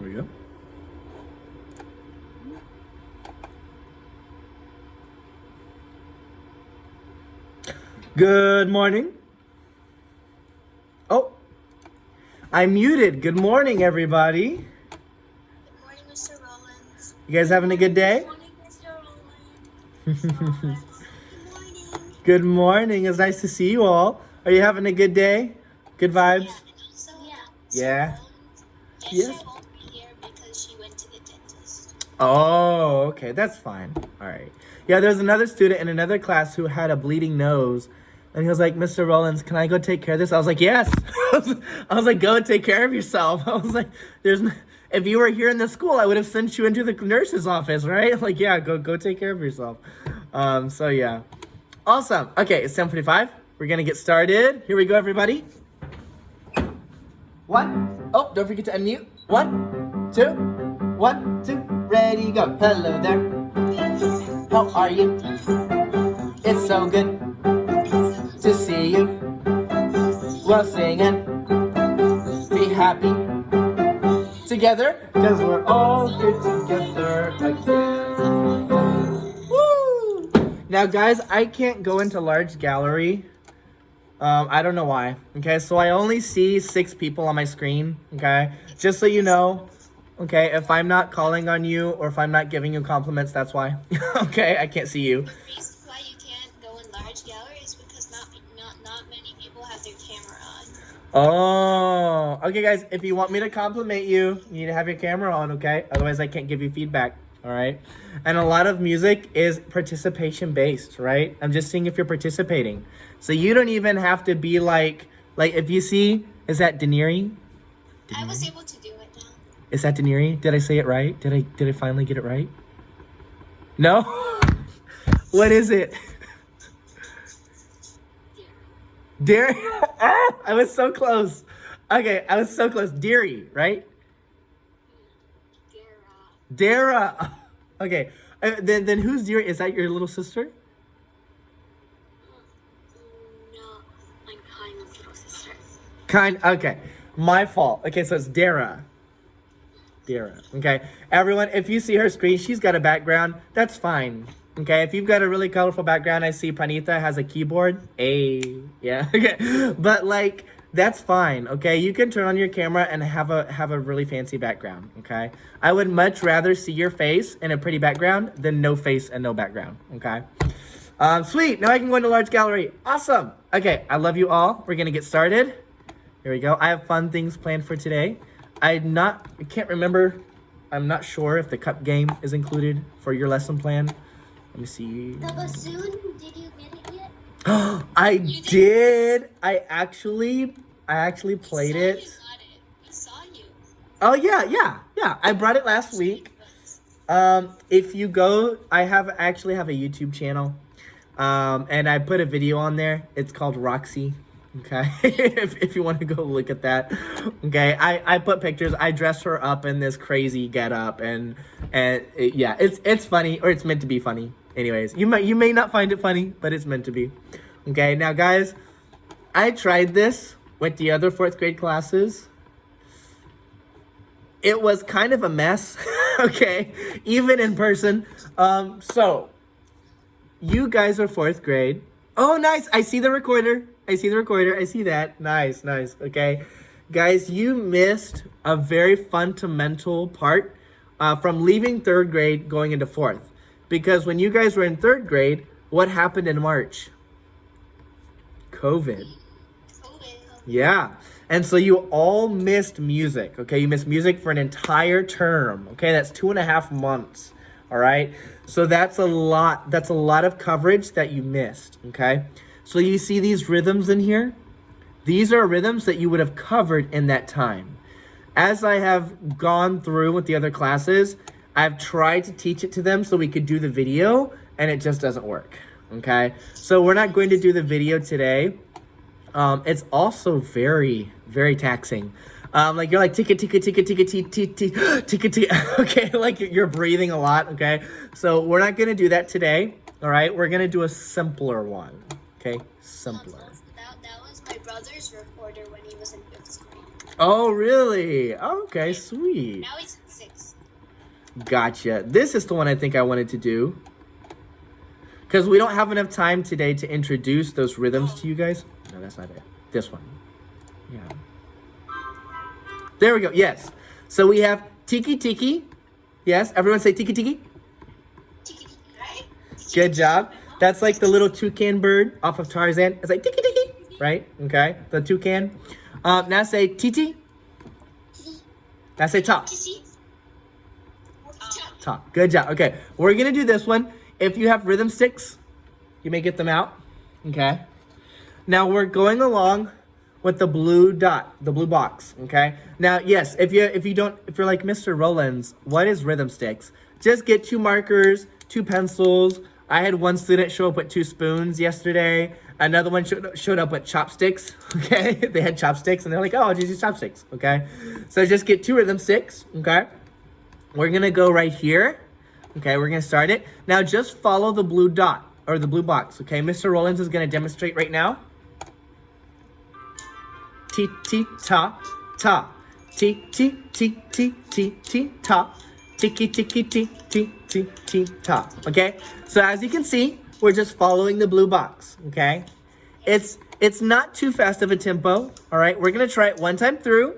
we go. Good morning. Oh, I'm muted. Good morning, everybody. Good morning, Mr. Rollins. You guys having a good day? Good morning, Mr. Rollins. Good morning. Good morning. It's nice to see you all. Are you having a good day? Good vibes? So, Yeah. Esther Yes. won't be here because she went to the dentist. Oh, okay. That's fine. All right. Yeah, there's another student in another class who had a bleeding nose. And he was like, Mr. Rollins, can I go take care of this? I was like, yes. I was like, go and take care of yourself. I was like, if you were here in the school, I would have sent you into the nurse's office, right? Like, yeah, go take care of yourself. So yeah. Awesome. Okay, it's 10:45. We're going to get started. Here we go, everybody. 1. Oh, don't forget to unmute. 1, 2, 1, 2. Ready, go. Hello there. How are you? It's so good to see you. We'll sing and be happy together, because we're all here together again. Woo! Now, guys, I can't go into large gallery. I don't know why. Okay, so I only see 6 people on my screen. Okay, just so you know. Okay, if I'm not calling on you or if I'm not giving you compliments, that's why. Okay, I can't see you. The reason why you can't go in large galleries is because not many people have their camera on. Oh, okay, guys. If you want me to compliment you, you need to have your camera on, okay? Otherwise, I can't give you feedback, all right? And a lot of music is participation based, right? I'm just seeing if you're participating. So you don't even have to be like if you see, is that Deniri? I was able to do it now. Is that Deniri? Did I say it right? Did I finally get it right? No? What is it? Deary. Ah, I was so close. Okay, I was so close. Deary, right? Dara. Okay. Then who's Deary? Is that your little sister? No, I'm Highland's little sister. Okay. My fault. Okay, so it's Dara. Dara. Okay. Everyone, if you see her screen, she's got a background. That's fine. Okay, if you've got a really colorful background, I see Pranita has a keyboard. Yeah. Okay. But like, that's fine. Okay, you can turn on your camera and have a really fancy background. Okay, I would much rather see your face in a pretty background than no face and no background. Okay. Sweet. Now I can go into large gallery. Awesome. Okay, I love you all. We're gonna get started. Here we go. I have fun things planned for today. I can't remember. I'm not sure if the cup game is included for your lesson plan. Let me see. The bassoon, did you get it yet? I did. I actually played it. You got it. We saw you. Oh yeah. I brought it last week. If you go, I actually have a YouTube channel. And I put a video on there. It's called Roxy. Okay, if you want to go look at that. Okay, I put pictures. I dress her up in this crazy getup, and yeah, it's funny, or it's meant to be funny. Anyways, you may not find it funny, but it's meant to be. Okay, now guys, I tried this with the other 4th grade classes. It was kind of a mess. Okay, even in person. So you guys are 4th grade. Oh, nice. I see the recorder. I see that. Nice. Okay. Guys, you missed a very fundamental part from leaving 3rd grade going into 4th. Because when you guys were in 3rd grade, what happened in March? COVID. Yeah. And so you all missed music. Okay. You missed music for an entire term. Okay. That's 2.5 months. All right. So that's a lot. That's a lot of coverage that you missed. Okay. So you see these rhythms in here? These are rhythms that you would have covered in that time. As I have gone through with the other classes, I've tried to teach it to them so we could do the video, and it just doesn't work. Okay. So we're not going to do the video today. It's also very, very taxing. Like you're like ticka ticka ticka ticka ticka ticka. Okay, like you're breathing a lot. Okay, so we're not gonna do that today. All right, we're gonna do a simpler one. Okay, simpler. That was my brother's recorder when he was in 5th grade. Oh, really? Okay, sweet. Now he's in 6. Gotcha. This is the one I think I wanted to do. Because we don't have enough time today to introduce those rhythms to you guys. No, that's not it. This one. Yeah. There we go. Yes. So we have tiki tiki. Yes. Everyone say tiki tiki. Tiki tiki, right? Good job. That's like the little toucan bird off of Tarzan. It's like tiki tiki. Right? Okay. The toucan. Now say titi. Now say ta. Titi. Ta. Good job. Okay. We're going to do this one. If you have rhythm sticks, you may get them out. Okay. Now we're going along with the blue dot, the blue box. Okay. Now, yes, if you're like Mr. Rollins, what is rhythm sticks? Just get 2 markers, 2 pencils. I had one student show up with 2 spoons yesterday. Another one showed up with chopsticks. Okay. They had chopsticks and they're like, oh, I'll just use chopsticks. Okay. So just get 2 rhythm sticks. Okay. We're going to go right here. Okay, we're going to start it. Now just follow the blue dot or the blue box. Okay, Mr. Rollins is going to demonstrate right now. T, T, ta, ta. T, T, T, T, T, T, ta. Tiki, tiki, T, T, T, T, ta. Okay, so as you can see, we're just following the blue box. Okay, it's not too fast of a tempo. All right, we're going to try it one time through.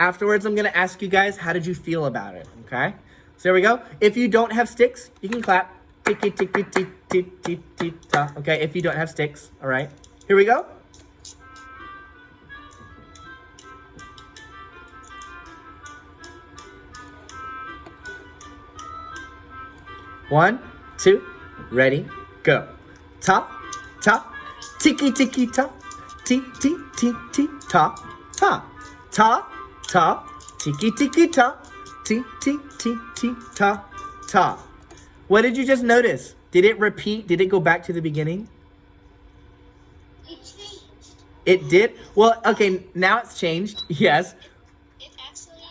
Afterwards, I'm going to ask you guys, how did you feel about it? Okay. So there we go. If you don't have sticks, you can clap. Tiki, tiki, tiki, tiki, tiki, ta. Okay, if you don't have sticks. All right. Here we go. One, two, ready, go. Ta, ta, tiki, tiki, ta. Ti, ti, ti, ti, ta, ta. Ta, ta, tiki, tiki, ta. Ti, ti, ti, ti, ta, ta. What did you just notice? Did it repeat? Did it go back to the beginning? It changed. It did? Well, okay, now it's changed. Yes. It actually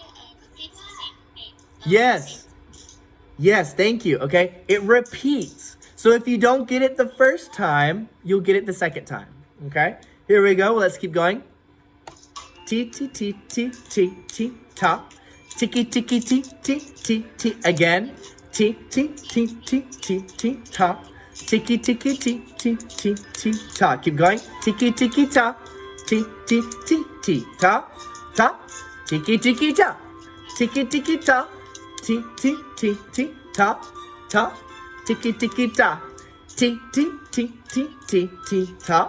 repeats the same thing. Yes. Yes, thank you. Okay, it repeats. So if you don't get it the first time, you'll get it the second time. Okay, here we go. Let's keep going. Ti, ti, ti, ti, ti, ti, ta. Tiki, tiki, ti, ti, ti, ti. Again. Ti, ti, ti, ti, ti, ti, ta. Tiki, tiki, ti, ti, ti, ti, ta. Keep going. Tiki, tiki, ta. Ti, ti, ti, ti, ta. Ta. Tiki, tiki, ta. Tiki, tiki, ta. Ti, ti, ti, ti, ta. Ta. Tiki, tiki, ta. Ti, ti, ti, ti, ti, ti, ta.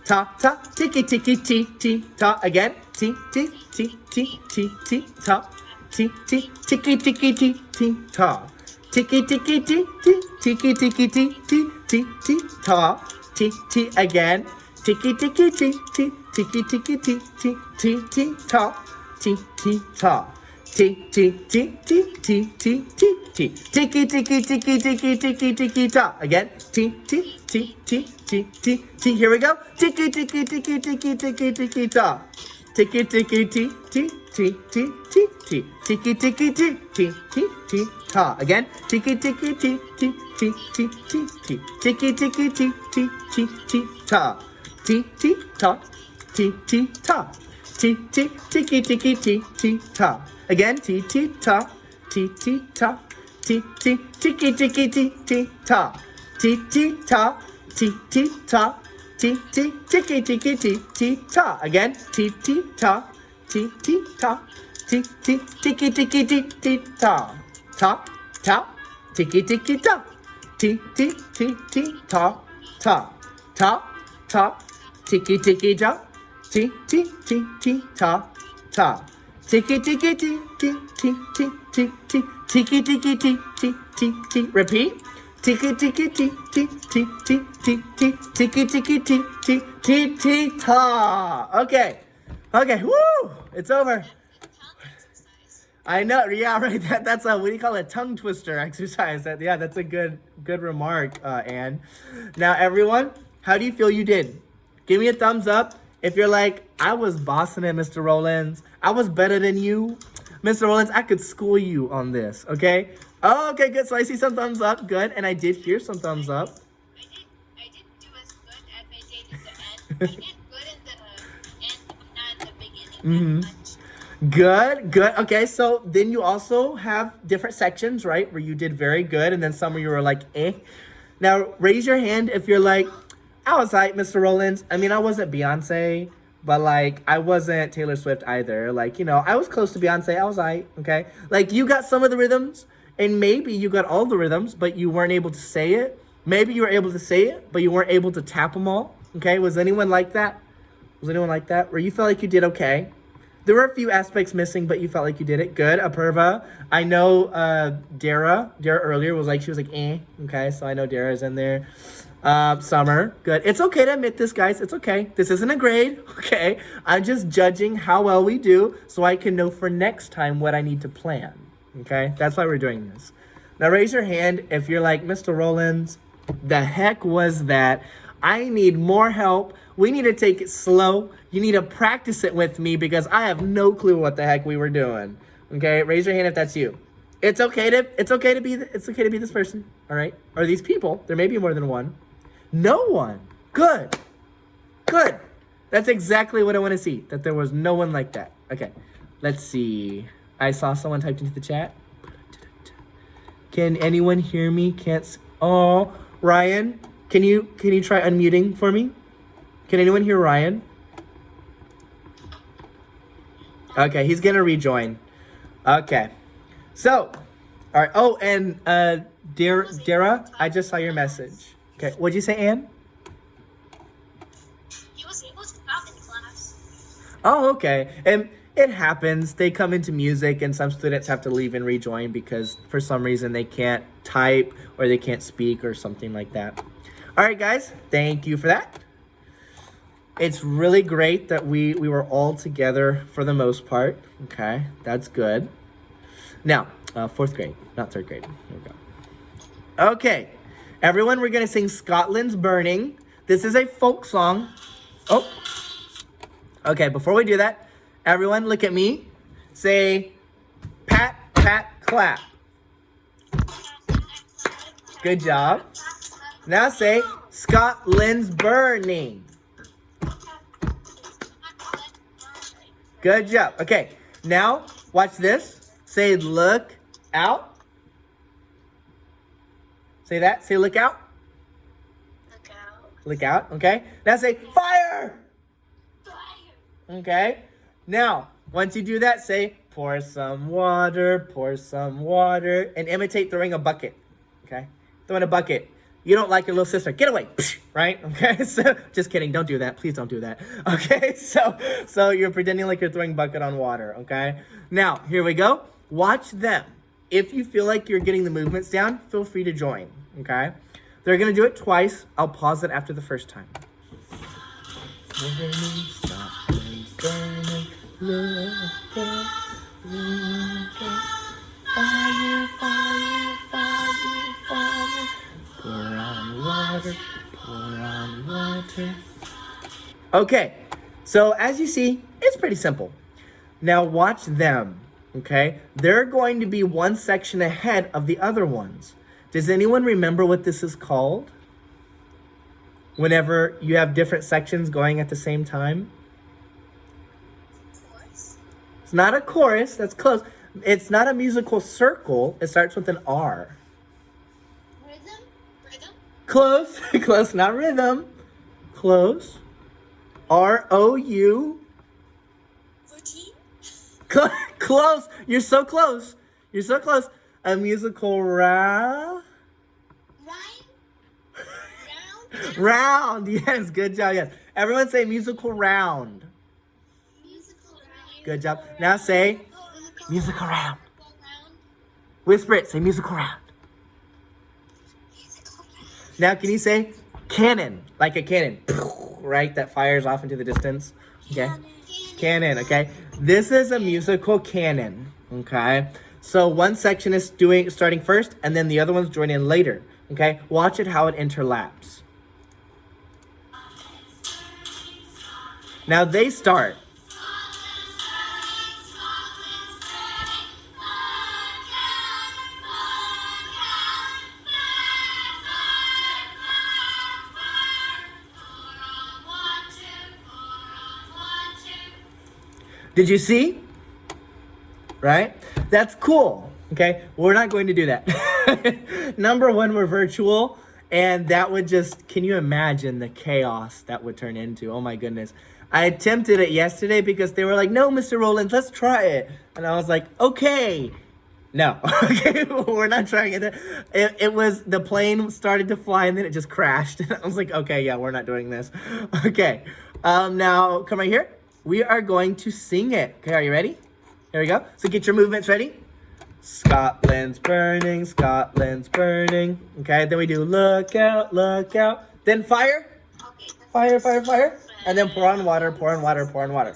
Ta, ta. Tiki, tiki, ti, ti, ta. Again. Ti, ti, ti, ti, ti, ti, ta. Ti, ti, tiki, tiki, ti, ti, ta. Tiki, tiki, ti, ti, tiki, tiki, ti, ti, ti, ti, ta. Ti, ti, again. Tiki, tiki, ti, ti, tiki, tiki, ti, ti, ti, ti, ta. Ti, ti, ta. Ti, ti, ti, ti, ti, ti, ti, ti. Tiki, tiki, tiki, tiki, tiki, tiki, ta. Again. Ti, ti, ti, ti, ti, ti, ti. Here we go. Tiki, tiki, tiki, tiki, tiki, tiki, ta. Tiki, tiki, ti, ti, ti, ti, ti, ti. Tiki, tiki, ti, ti, ti, ti, ta. Again. Tiki, tiki, ti, ti, ti, ti, ti, ti. Tiki, tiki, ti, ti, ti, ti, ta. Ti, ti, ta. Ti, ti, ta. Ti, ti, tiki, tiki, ti, ti, ta. Again. Ti, ti, ta. Ti, ti, ta. Ti, ti, tiki, tiki, ti, ti, ta. Ti, ti, ta. Ti, ti, ta. Ti, ti, tiki, tiki, ti, ti, ta. Again. Ti, ti, ta. Ti, ti, ta. Ti, ti, tiki, tiki, ti, ti, ta. Ta, ta. Tiki, tiki, ta. Ti, ti, ti, ti, ta. Ta, ta, ta. Tiki, tiki, ta. Ti, ti, ti, ti, ta. Ta. Tiki, tiki, ti, ti, ti, ti, ti, ti. Tiki, tiki, ti, ti, ti, ti. Repeat. Tiki, tiki, ti, ti, ti, ti, ti, ti. Tiki, tiki, ti, ti, ti, ti, ta. Okay. Okay. Woo! It's over. I know. Yeah, right. That's a, what do you call it? Tongue twister exercise. That's a good remark, Anne. Now, everyone, how do you feel you did? Give me a thumbs up if you're like, I was bossing it, Mr. Rollins. I was better than you. Mr. Rollins, I could school you on this, okay? Oh, okay, good. So I see some thumbs up. Good. And I did hear some thumbs up. I didn't do as good as I did in the end. I did good in the end, but not in the beginning. Mm-hmm. That much. Good, good. Okay, so then you also have different sections, right? Where you did very good, and then some where you were like, eh. Now, raise your hand if you're like, I was like, Mr. Rollins. I mean, I wasn't Beyonce, but like, I wasn't Taylor Swift either. Like, I was close to Beyonce. I was like, okay. Like, you got some of the rhythms, and maybe you got all the rhythms, but you weren't able to say it. Maybe you were able to say it, but you weren't able to tap them all. Okay, was anyone like that? Was anyone like that? Where you felt like you did okay? There were a few aspects missing, but you felt like you did it. Good. Apurva. I know Dara earlier was like, she was like, eh. Okay, so I know Dara's in there. Summer. Good. It's okay to admit this, guys. It's okay. This isn't a grade. Okay. I'm just judging how well we do so I can know for next time what I need to plan. Okay. That's why we're doing this. Now raise your hand if you're like, Mr. Rollins, the heck was that? I need more help. We need to take it slow. You need to practice it with me because I have no clue what the heck we were doing. Okay, raise your hand if that's you. It's okay to be this person. All right, or these people. There may be more than one. No one. Good. Good. That's exactly what I want to see. That there was no one like that. Okay, let's see. I saw someone typed into the chat. Can anyone hear me? Oh, Ryan. Can you try unmuting for me? Can anyone hear Ryan? Okay, he's gonna rejoin. Okay, so, all right. Oh, and Dara, I just saw your message. Okay, what'd you say, Anne? He was able to talk in class. Oh, okay. And it happens. They come into music, and some students have to leave and rejoin because for some reason they can't type or they can't speak or something like that. All right, guys, thank you for that. It's really great that we were all together for the most part. Okay, that's good. Now, 4th grade, not 3rd grade. Here we go. Okay, everyone, we're gonna sing Scotland's Burning. This is a folk song. Oh, okay, before we do that, everyone look at me. Say, pat, pat, clap. Good job. Now say, Scotland's burning. Good job. Okay, now watch this. Say, look out. Say that. Say, look out. Look out. Look out. Okay. Now say, fire. Fire. Okay. Now, once you do that, say, pour some water, and imitate throwing a bucket. Okay. Throwing a bucket. You don't like your little sister. Get away. Right? Okay. So just kidding. Don't do that. Please don't do that. Okay. So you're pretending like you're throwing bucket on water. Okay. Now, here we go. Watch them. If you feel like you're getting the movements down, feel free to join. Okay. They're going to do it twice. I'll pause it after the first time. Fire, fire, fire, fire. Pour on water, pour on water. Okay, so as you see, it's pretty simple. Now watch them, okay? They're going to be one section ahead of the other ones. Does anyone remember what this is called? Whenever you have different sections going at the same time? Chorus. It's not a chorus, that's close. It's not a musical circle. It starts with an R. Rhythm. Close. Close, not rhythm. Close. R-O-U. Routine. Close. You're so close. You're so close. A musical Rhyme. Round. round. Yes, good job. Yes. Everyone say musical round. Musical round. Good job. Now say musical round. Whisper it. Say musical round. Now, can you say cannon? Like a cannon, right? That fires off into the distance. Okay. Cannon, okay? This is a musical cannon, okay? So one section is starting first, and then the other ones join in later, okay? Watch it how it interlaps. Now they start. Did you see? right? That's cool. Okay, we're not going to do that. Number one, we're virtual, and that would just, can you imagine the chaos that would turn into? Oh my goodness. I attempted it yesterday because they were like, no, Mr. Rollins, let's try it. And I was like, okay. No, okay, we're not trying it. It was, the plane started to fly and then it just crashed. I was like, okay, yeah, we're not doing this. Okay, now come right here. We are going to sing it. Okay, are you ready? Here we go. So get your movements ready. Scotland's burning, Scotland's burning. Okay, then we do look out, look out. Then fire, fire, fire, fire. And then pour on water, pour on water, pour on water.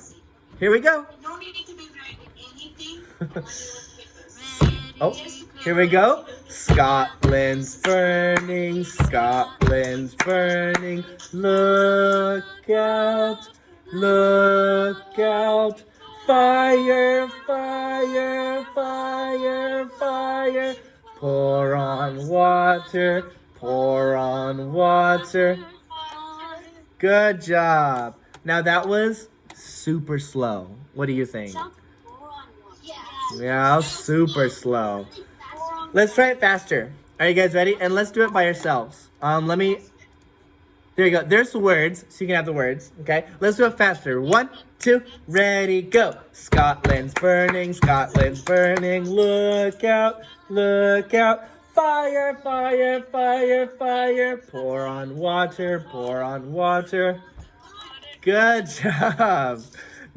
Here we go. No need to be writing anything. Oh, here we go. Scotland's burning, Scotland's burning. Look out, look out. Fire, fire, fire, fire. Pour on water, pour on water. Good job. Now that was super slow. What do you think? Yeah, super slow. Let's try it faster. Are you guys ready? And let's do it by yourselves. There you go. There's the words, so you can have the words, okay? Let's do it faster. 1, 2, ready, go. Scotland's burning, Scotland's burning. Look out, look out. Fire, fire, fire, fire. Pour on water, pour on water. Good job.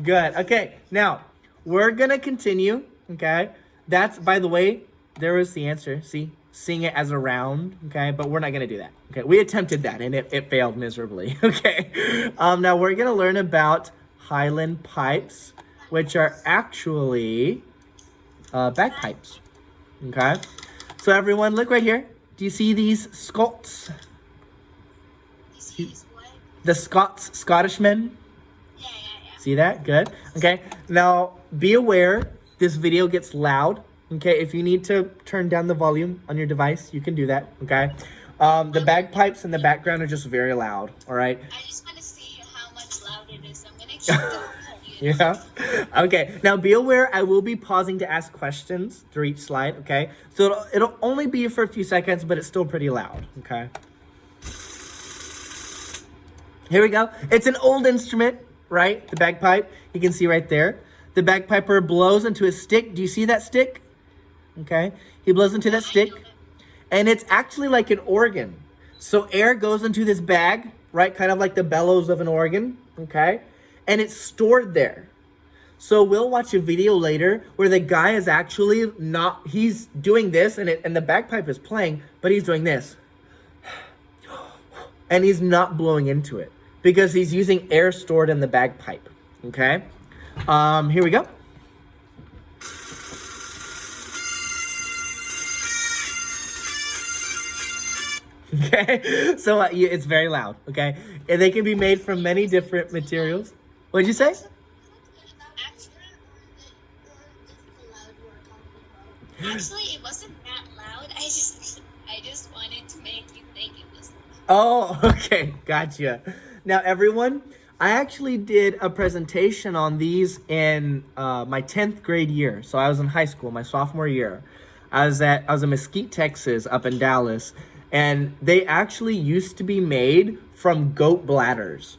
Good. Okay, now we're gonna continue, okay? That's, by the way, there was the answer. See? Sing it as a round, okay? But we're not gonna do that, okay? We attempted that and it failed miserably, okay? Now we're gonna learn about Highland Pipes, which are actually bagpipes, okay? So everyone, look right here. Do you see these Scots? The Scottishmen? Yeah. See that? Good. Okay. Now, be aware, this video gets loud. Okay, if you need to turn down the volume on your device, you can do that. Okay. The bagpipes in the background are just very loud. All right. I just want to see how much louder it is. I'm gonna keep going. Yeah. Okay. Now be aware, I will be pausing to ask questions through each slide. Okay. So it'll only be for a few seconds, but it's still pretty loud. Okay. Here we go. It's an old instrument, right? The bagpipe. You can see right there. The bagpiper blows into a stick. Do you see that stick? Okay. He blows into that stick. And it's actually like an organ. So air goes into this bag, right? Kind of like the bellows of an organ. Okay. And it's stored there. So we'll watch a video later where the guy is actually not, he's doing this and the bagpipe is playing, but he's doing this. And he's not blowing into it because he's using air stored in the bagpipe. Okay. Here we go. Okay. So it's very loud. Okay. And they can be made from many different materials. What'd you say? Actually, it wasn't that loud. I just wanted to make you think it was loud. Oh, okay. Gotcha. Now, everyone, I actually did a presentation on these in my 10th grade year. So I was in high school, my sophomore year. I was in Mesquite, Texas, up in Dallas. And they actually used to be made from goat bladders.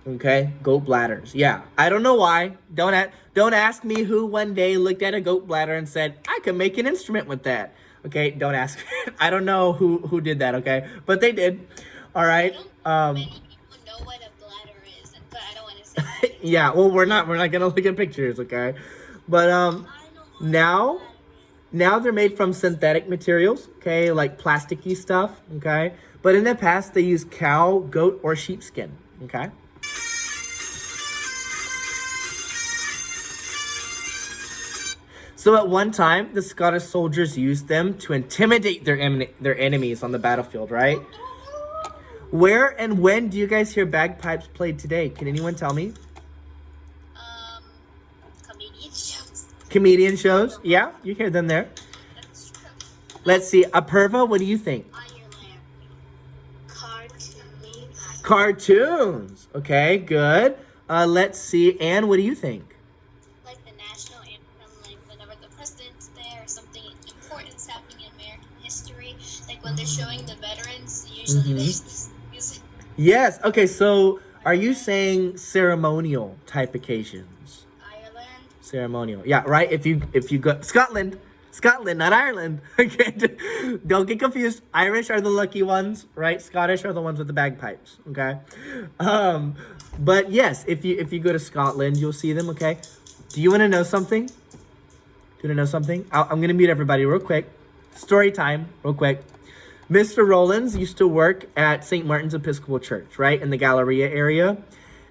Okay, goat bladders. Yeah, I don't know why. Don't ask me who one day looked at a goat bladder and said, I can make an instrument with that. Okay, don't ask. I don't know who did that, okay? But they did. All right. Many people know what a bladder is, but I don't want to say that. Yeah, well, we're not gonna look at pictures, okay? But now they're made from synthetic materials, okay, like plasticky stuff, okay? But in the past, they used cow, goat, or sheepskin, okay? So at one time, the Scottish soldiers used them to intimidate their enemies on the battlefield, right? Where and when do you guys hear bagpipes played today? Can anyone tell me? Comedian shows. Comedian shows? Yeah, you hear them there. That's true. Let's see. Apurva, what do you think? Cartoons. Cartoons. Okay, good. Let's see. Anne, what do you think? Like the national anthem, like whenever the it's happening in American history. Like when they're showing the veterans, usually there's this music. Yes. Okay. So, are you saying ceremonial type occasions? Ireland. Ceremonial. Yeah. Right. If you go Scotland, not Ireland. Okay. Don't get confused. Irish are the lucky ones, right? Scottish are the ones with the bagpipes. Okay. But yes, if you go to Scotland, you'll see them. Okay. Do you want to know something? Do you want to know something? I'm gonna mute everybody real quick. Story time, real quick. Mr. Rollins used to work at St. Martin's Episcopal Church, right, in the Galleria area.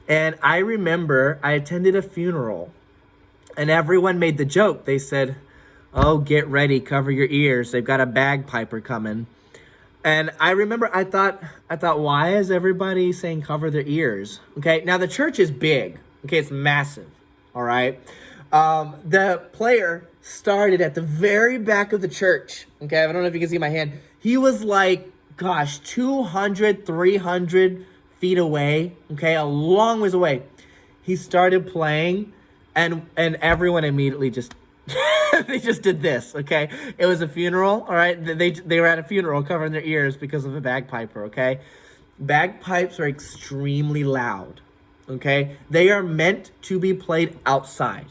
And I remember I attended a funeral, and everyone made the joke. They said, "Oh, get ready, cover your ears. They've got a bagpiper coming." And I remember I thought, why is everybody saying cover their ears? Okay, now the church is big. Okay, it's massive. All right. The player started at the very back of the church. Okay, I don't know if you can see my hand. He was like, gosh, 200, 300 feet away. Okay, a long ways away. He started playing, and everyone immediately just they just did this. Okay, it was a funeral. All right, they were at a funeral covering their ears because of a bagpiper. Okay, bagpipes are extremely loud. Okay, they are meant to be played outside.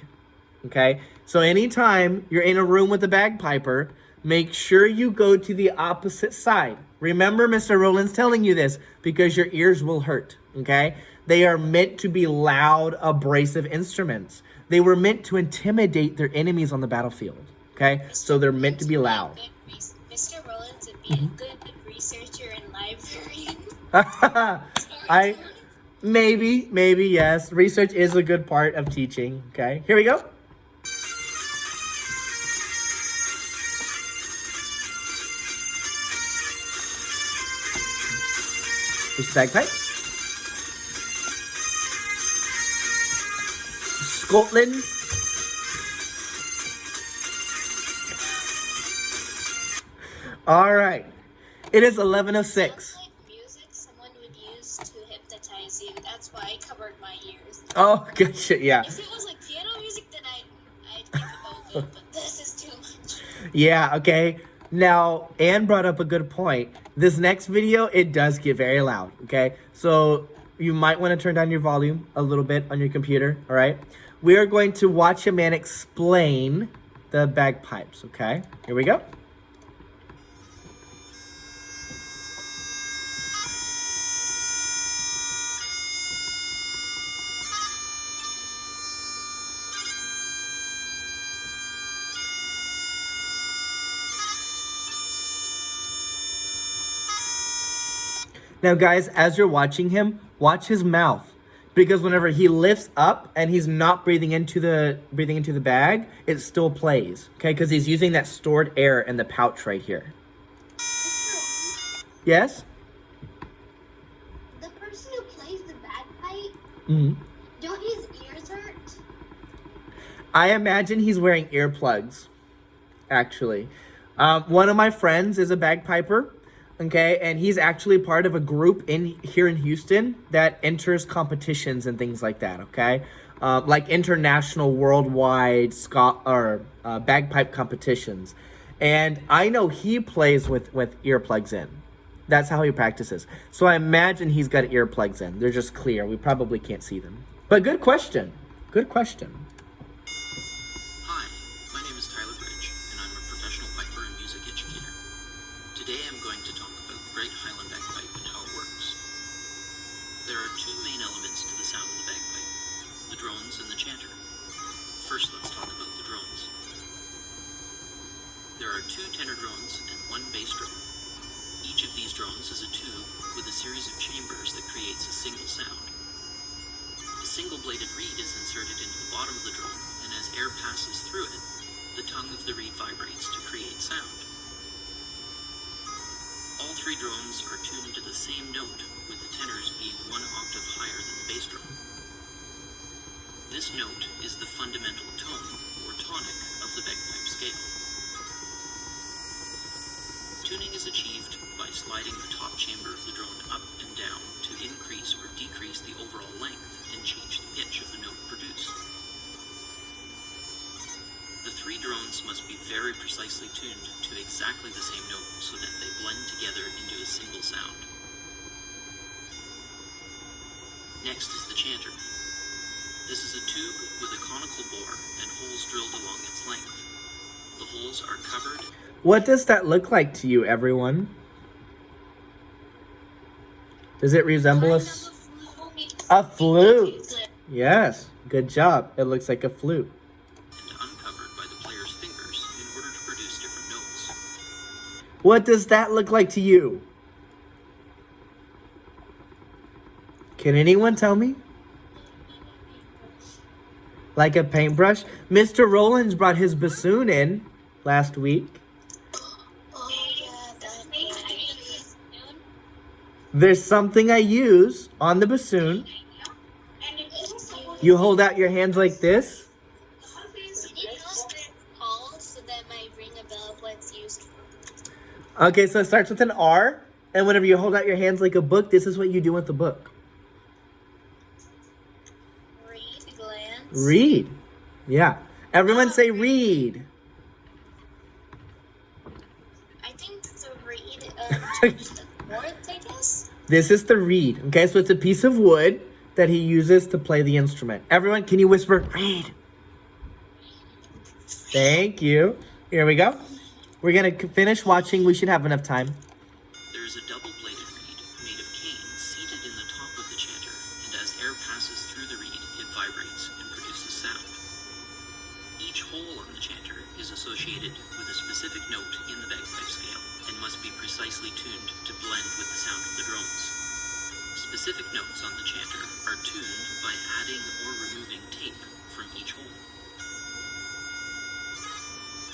Okay, so anytime you're in a room with a bagpiper, make sure you go to the opposite side. Remember, Mr. Rollins telling you this because your ears will hurt. Okay, they are meant to be loud, abrasive instruments. They were meant to intimidate their enemies on the battlefield. Okay, so they're meant to be loud. Mr. Rollins would be a good researcher and librarian. Maybe, yes. Research is a good part of teaching. Okay, here we go. This is bagpipes. Scotland. All right. It is 11:06. Music someone would use to hypnotize you. That's why I covered my ears. Oh, good shit, yeah. If it was like piano music, then I'd keep it open, but this is too much. Yeah, okay. Now, Anne brought up a good point. This next video, it does get very loud, okay? So you might want to turn down your volume a little bit on your computer, all right? We are going to watch a man explain the bagpipes, okay? Here we go. Now, guys, as you're watching him, watch his mouth, because whenever he lifts up and he's not breathing into the bag, it still plays. Okay, because he's using that stored air in the pouch right here. Yes. The person who plays the bagpipe, don't his ears hurt? I imagine he's wearing earplugs. Actually, one of my friends is a bagpiper. Okay, and he's actually part of a group here in Houston that enters competitions and things like that. Okay, like international, worldwide bagpipe competitions, and I know he plays with earplugs in. That's how he practices. So I imagine he's got earplugs in. They're just clear. We probably can't see them. But good question. Good question. Today I'm going to talk about the Great Highland Bagpipe and how it works. There are two main elements to the sound of the bagpipe, the drones and the chanter. First, let's talk about the drones. There are two tenor drones and one bass drone. Each of these drones is a tube with a series of chambers that creates a single sound. A single-bladed reed is inserted into the bottom of the drone, and as air passes through it, the tongue of the reed vibrates to create sound. All three drones are tuned to the same note, with the tenors being one octave higher than the bass drum. This note is the fundamental tone, or tonic, of the bagpipe scale. Tuning is achieved by sliding the top chamber of the drone up and down to increase or decrease the overall length and change the pitch of the note produced. The three drones must be very precisely tuned to exactly the same note so that they blend together into a single sound. Next is the chanter. This is a tube with a conical bore and holes drilled along its length. The holes are covered. What does that look like to you, everyone? Does it resemble a flute? Yes, good job. It looks like a flute. And uncovered by the player's fingers in order to produce different notes. What does that look like to you? Can anyone tell me? Like a paintbrush? Mr. Rollins brought his bassoon in last week. Oh, yeah, that. There's something I use on the bassoon. You hold out your hands like this. Can you use the call so that might ring a bell of what's used for? Okay, so it starts with an R. And whenever you hold out your hands like a book, this is what you do with the book. Read, glance. Read. Yeah. Everyone say read. I think the read, the chords, I guess. This is the reed. Okay, so it's a piece of wood that he uses to play the instrument. Everyone, can you whisper, read? Thank you. Here we go. We're going to finish watching. We should have enough time. There is a double-bladed reed made of cane seated in the top of the chanter, and as air passes through the reed, it vibrates and produces sound. Each hole on the chanter is associated with a specific note in the bagpipe scale and must be precisely tuned to blend with the sound of the drones. Specific notes on the chanter are tuned by adding or removing tape from each hole.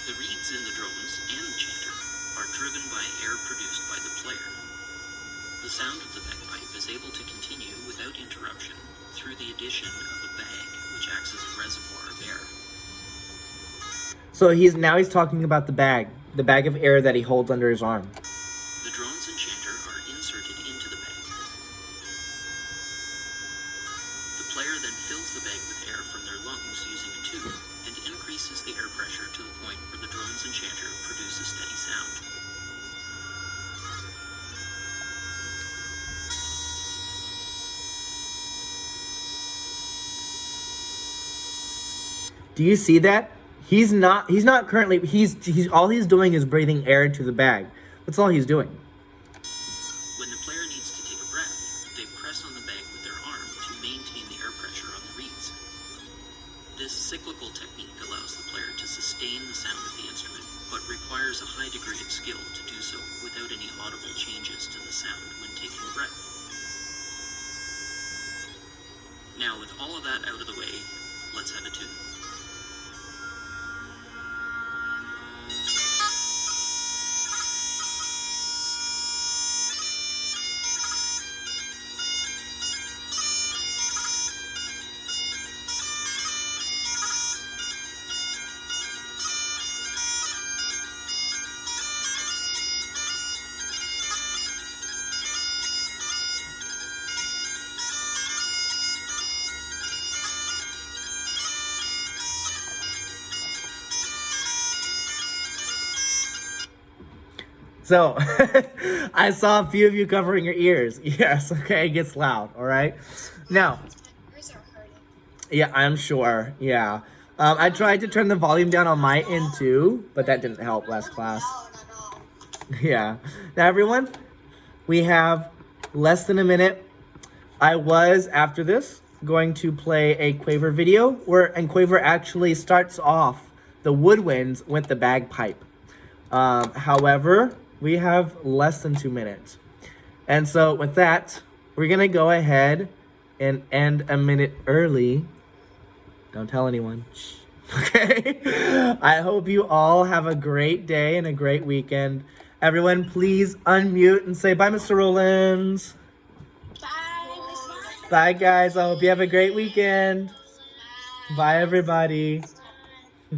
The reeds in the drones and the chanter are driven by air produced by the player. The sound of the bagpipe is able to continue without interruption through the addition of a bag, which acts as a reservoir of air. So he's talking about the bag of air that he holds under his arm. The drones and chanter are inserted into the bag. The player then fills the bag with air from their lungs using a tube and increases the air pressure to the point where the drones and chanter produce a steady sound. Do you see that? He's not currently, all he's doing is breathing air into the bag. That's all he's doing. When the player needs to take a breath, they press on the bag with their arm to maintain the air pressure on the reeds. This cyclical technique allows the player to sustain the sound of the instrument, but requires a high degree of skill to do so without any audible changes to the sound when taking a breath. Now, with all of that out of the way, let's have a tune. So, I saw a few of you covering your ears. Yes, okay, it gets loud, all right? Now, My ears are hurting. yeah, I'm sure, yeah. I tried to turn the volume down on my end too, but that didn't help last class. No. Yeah. Now, everyone, we have less than a minute. I was, after this, going to play a Quaver video, and Quaver actually starts off the woodwinds with the bagpipe. However, we have less than 2 minutes. And so with that, we're going to go ahead and end a minute early. Don't tell anyone. Shh. Okay? I hope you all have a great day and a great weekend. Everyone, please unmute and say bye, Mr. Rollins. Bye. Bye, guys. I hope you have a great weekend. Bye, everybody. Bye.